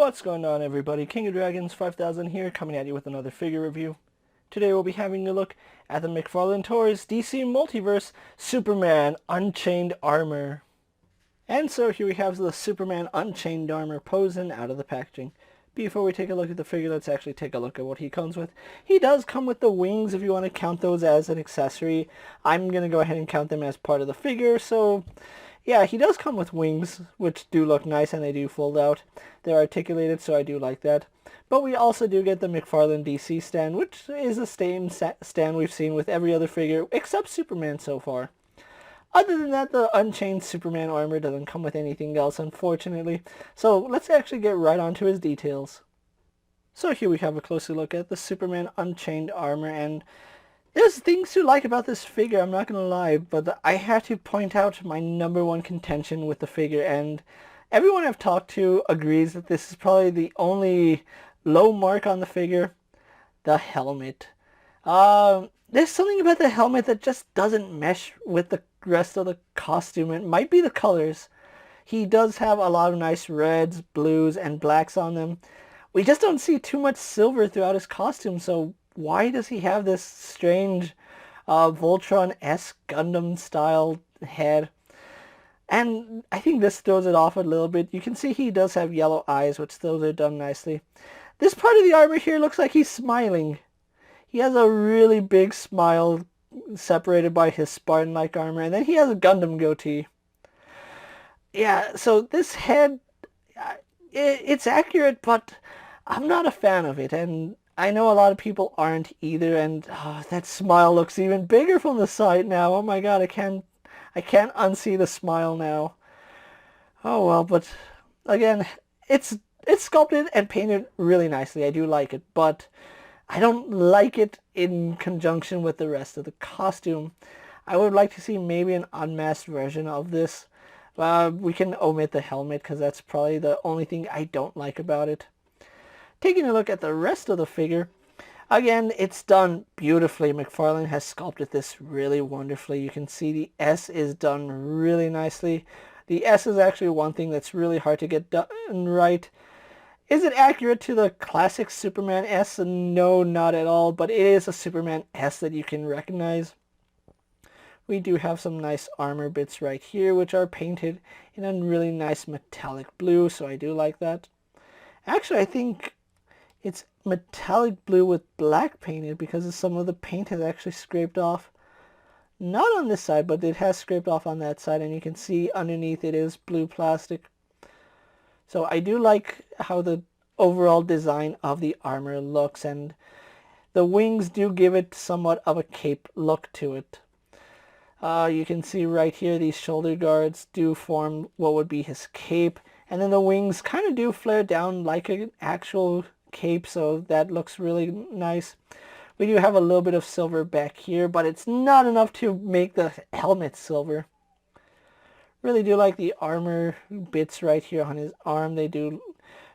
What's going on, everybody? KingofDragons 5000 here, coming at you with another figure review. Today we'll be having a look at the McFarlane Toys DC Multiverse Superman Unchained Armor. And so here we have the Superman Unchained Armor posing out of the packaging. Before we take a look at the figure, let's actually take a look at what he comes with. He does come with the wings if you want to count those as an accessory. I'm going to go ahead and count them as part of the figure, so yeah, he does come with wings, which do look nice and they do fold out. They're articulated, so I do like that. But we also do get the McFarlane DC stand, which is the same stand we've seen with every other figure except Superman so far. Other than that, the Unchained Superman armor doesn't come with anything else, unfortunately. So let's actually get right onto his details. So here we have a closer look at the Superman Unchained armor, and there's things to like about this figure, I'm not going to lie, but I have to point out my number one contention with the figure, and everyone I've talked to agrees that this is probably the only low mark on the figure: the helmet. There's something about the helmet that just doesn't mesh with the rest of the costume. It might be the colors. He does have a lot of nice reds, blues, and blacks on them. We just don't see too much silver throughout his costume, so why does he have this strange Voltron-esque Gundam-style head? And I think this throws it off a little bit. You can see he does have yellow eyes, which those are done nicely. This part of the armor here looks like he's smiling. He has a really big smile separated by his Spartan-like armor, and then he has a Gundam goatee. Yeah, so this head, it's accurate, but I'm not a fan of it, and I know a lot of people aren't either, and that smile looks even bigger from the side now. Oh my god, I can't unsee the smile now. Oh well, but again, it's sculpted and painted really nicely. I do like it, but I don't like it in conjunction with the rest of the costume. I would like to see maybe an unmasked version of this. We can omit the helmet because that's probably the only thing I don't like about it. Taking a look at the rest of the figure, again, it's done beautifully. McFarlane has sculpted this really wonderfully. You can see the S is done really nicely. The S is actually one thing that's really hard to get done right. Is it accurate to the classic Superman S? No, not at all, but it is a Superman S that you can recognize. We do have some nice armor bits right here, which are painted in a really nice metallic blue, so I do like that. Actually, I think it's metallic blue with black painted because some of the paint has actually scraped off. Not on this side, but it has scraped off on that side, and you can see underneath it is blue plastic. So I do like how the overall design of the armor looks, and the wings do give it somewhat of a cape look to it. You can see right here these shoulder guards do form what would be his cape, and then the wings kind of do flare down like an actual cape, so that looks really nice. We do have a little bit of silver back here, but it's not enough to make the helmet silver. Really do like the armor bits right here on his arm. They do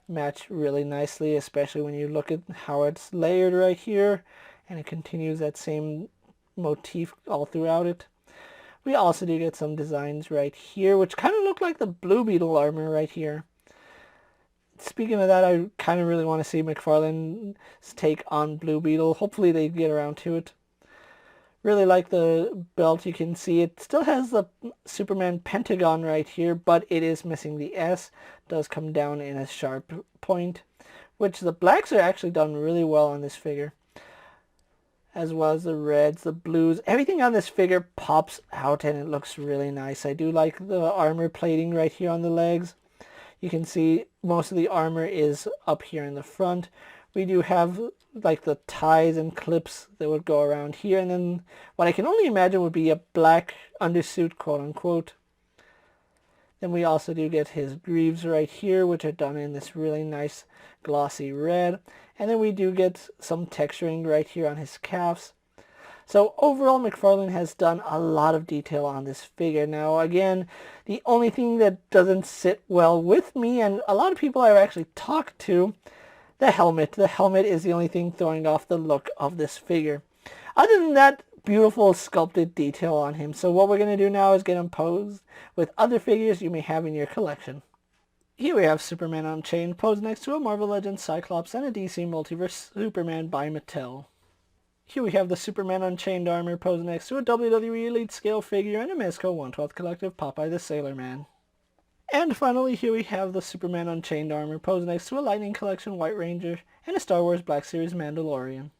match really nicely, especially when you look at how it's layered right here, and it continues that same motif all throughout it. We also do get some designs right here, which kind of look like the Blue Beetle armor right here. Speaking of that, I kind of really want to see McFarlane's take on Blue Beetle. Hopefully they get around to it. Really like the belt. You can see it still has the Superman pentagon right here, but it is missing the S. It does come down in a sharp point, which the blacks are actually done really well on this figure, as well as the reds, the blues. Everything on this figure pops out and it looks really nice. I do like the armor plating right here on the legs. You can see most of the armor is up here in the front. We do have like the ties and clips that would go around here, and then what I can only imagine would be a black undersuit, quote unquote. Then we also do get his greaves right here, which are done in this really nice glossy red. And then we do get some texturing right here on his calves. So overall, McFarlane has done a lot of detail on this figure. Now again, the only thing that doesn't sit well with me, and a lot of people I've actually talked to, the helmet. The helmet is the only thing throwing off the look of this figure. Other than that, beautiful sculpted detail on him. So what we're going to do now is get him posed with other figures you may have in your collection. Here we have Superman Unchained posed next to a Marvel Legends Cyclops and a DC Multiverse Superman by Mattel. Here we have the Superman Unchained armor posed next to a WWE Elite Scale figure and a Mezco 1/12 Collective Popeye the Sailor Man. And finally, here we have the Superman Unchained armor posed next to a Lightning Collection White Ranger and a Star Wars Black Series Mandalorian.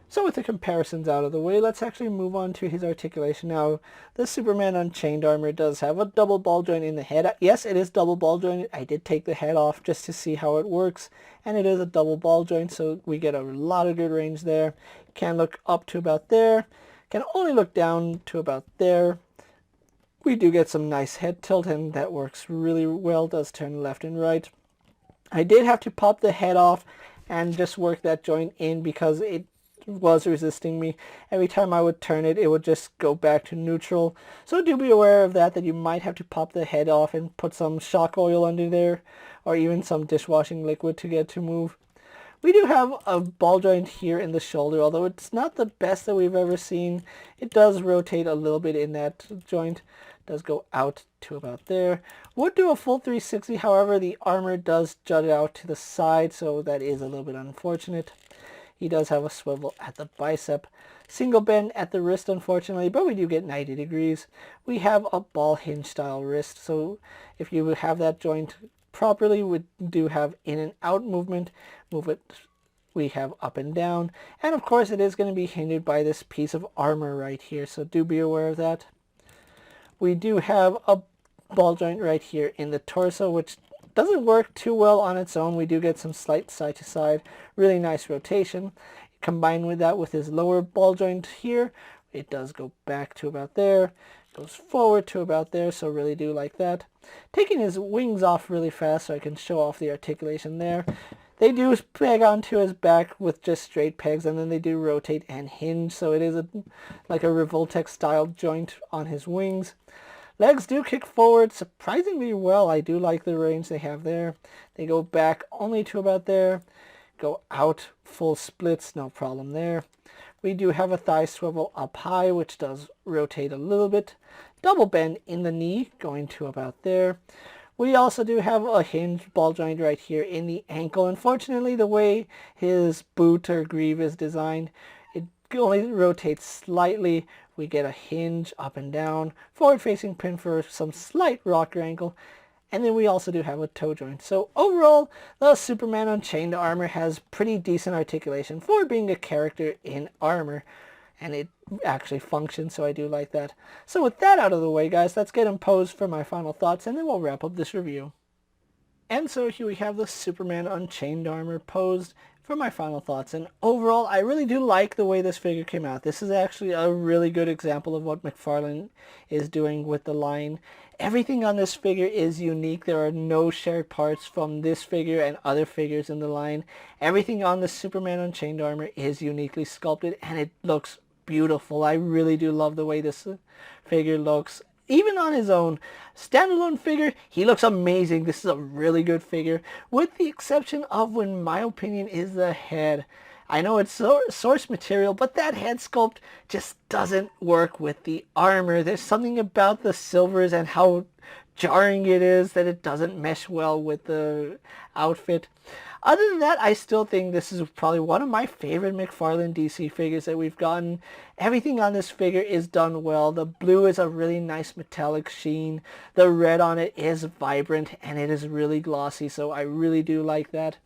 So with the comparisons out of the way, let's actually move on to his articulation. Now, the Superman Unchained armor does have a double ball joint in the head. Yes, it is double ball jointed. I did take the head off just to see how it works. And it is a double ball joint, so we get a lot of good range there. Can look up to about there. Can only look down to about there. We do get some nice head tilt, and that works really well. Does turn left and right. I did have to pop the head off and just work that joint in because it was resisting me. Every time I would turn it, it would just go back to neutral. So do be aware of that you might have to pop the head off and put some shock oil under there, or even some dishwashing liquid to get to move. We do have a ball joint here in the shoulder, although it's not the best that we've ever seen. It does rotate a little bit in that joint. It does go out to about there. Would do a full 360, however, the armor does jut out to the side, so that is a little bit unfortunate. He does have a swivel at the bicep. Single bend at the wrist, unfortunately, but we do get 90 degrees. We have a ball hinge style wrist, so if you have that joint properly, we do have in and out movement. Move it, we have up and down. And of course, it is going to be hindered by this piece of armor right here, so do be aware of that. We do have a ball joint right here in the torso, which doesn't work too well on its own. We do get some slight side to side, really nice rotation. Combined with that with his lower ball joint here, it does go back to about there, goes forward to about there, so really do like that. Taking his wings off really fast so I can show off the articulation there. They do peg onto his back with just straight pegs, and then they do rotate and hinge, so it is like a Revoltech style joint on his wings. Legs do kick forward surprisingly well. I do like the range they have there. They go back only to about there. Go out full splits, no problem there. We do have a thigh swivel up high, which does rotate a little bit. Double bend in the knee, going to about there. We also do have a hinge ball joint right here in the ankle. Unfortunately, the way his boot or greave is designed, it only rotates slightly. We get a hinge up and down, forward-facing pin for some slight rocker ankle, and then we also do have a toe joint. So overall, the Superman Unchained armor has pretty decent articulation for being a character in armor, and it actually functions, so I do like that. So with that out of the way, guys, let's get him posed for my final thoughts, and then we'll wrap up this review. And so here we have the Superman Unchained armor posed for my final thoughts. And overall, I really do like the way this figure came out. This is actually a really good example of what McFarlane is doing with the line. Everything on this figure is unique. There are no shared parts from this figure and other figures in the line. Everything on the Superman Unchained armor is uniquely sculpted, and it looks beautiful. I really do love the way this figure looks. Even on his own standalone figure, he looks amazing. This is a really good figure, with the exception of, in my opinion, is the head. I know it's source material, but that head sculpt just doesn't work with the armor. There's something about the silvers and how jarring it is that it doesn't mesh well with the outfit. Other than that, I still think this is probably one of my favorite McFarlane DC figures that we've gotten. Everything on this figure is done well. The blue is a really nice metallic sheen. The red on it is vibrant, and it is really glossy, so I really do like that.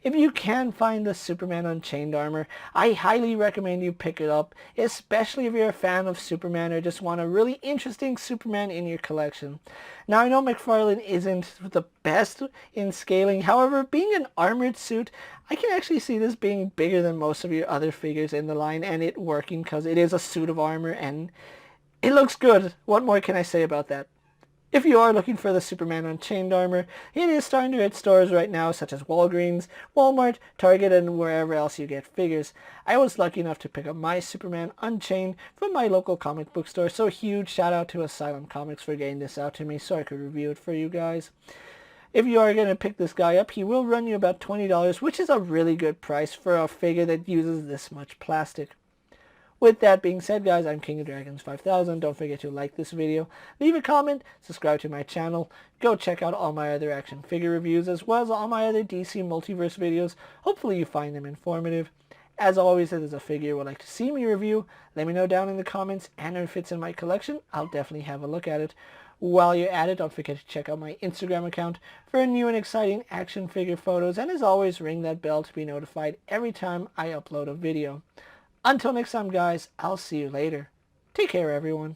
If you can find the Superman Unchained armor, I highly recommend you pick it up, especially if you're a fan of Superman or just want a really interesting Superman in your collection. Now, I know McFarlane isn't the best in scaling. However, being an armored suit, I can actually see this being bigger than most of your other figures in the line, and it working because it is a suit of armor and it looks good. What more can I say about that? If you are looking for the Superman Unchained armor, it is starting to hit stores right now, such as Walgreens, Walmart, Target, and wherever else you get figures. I was lucky enough to pick up my Superman Unchained from my local comic book store, so huge shout out to Asylum Comics for getting this out to me so I could review it for you guys. If you are going to pick this guy up, he will run you about $20, which is a really good price for a figure that uses this much plastic. With that being said, guys, I'm King of Dragons 5000. Don't forget to like this video, leave a comment, subscribe to my channel, go check out all my other action figure reviews as well as all my other DC Multiverse videos. Hopefully you find them informative. As always, if there's a figure you would like to see me review, let me know down in the comments, and if it fits in my collection, I'll definitely have a look at it. While you're at it, don't forget to check out my Instagram account for new and exciting action figure photos, and as always, ring that bell to be notified every time I upload a video. Until next time, guys, I'll see you later. Take care, everyone.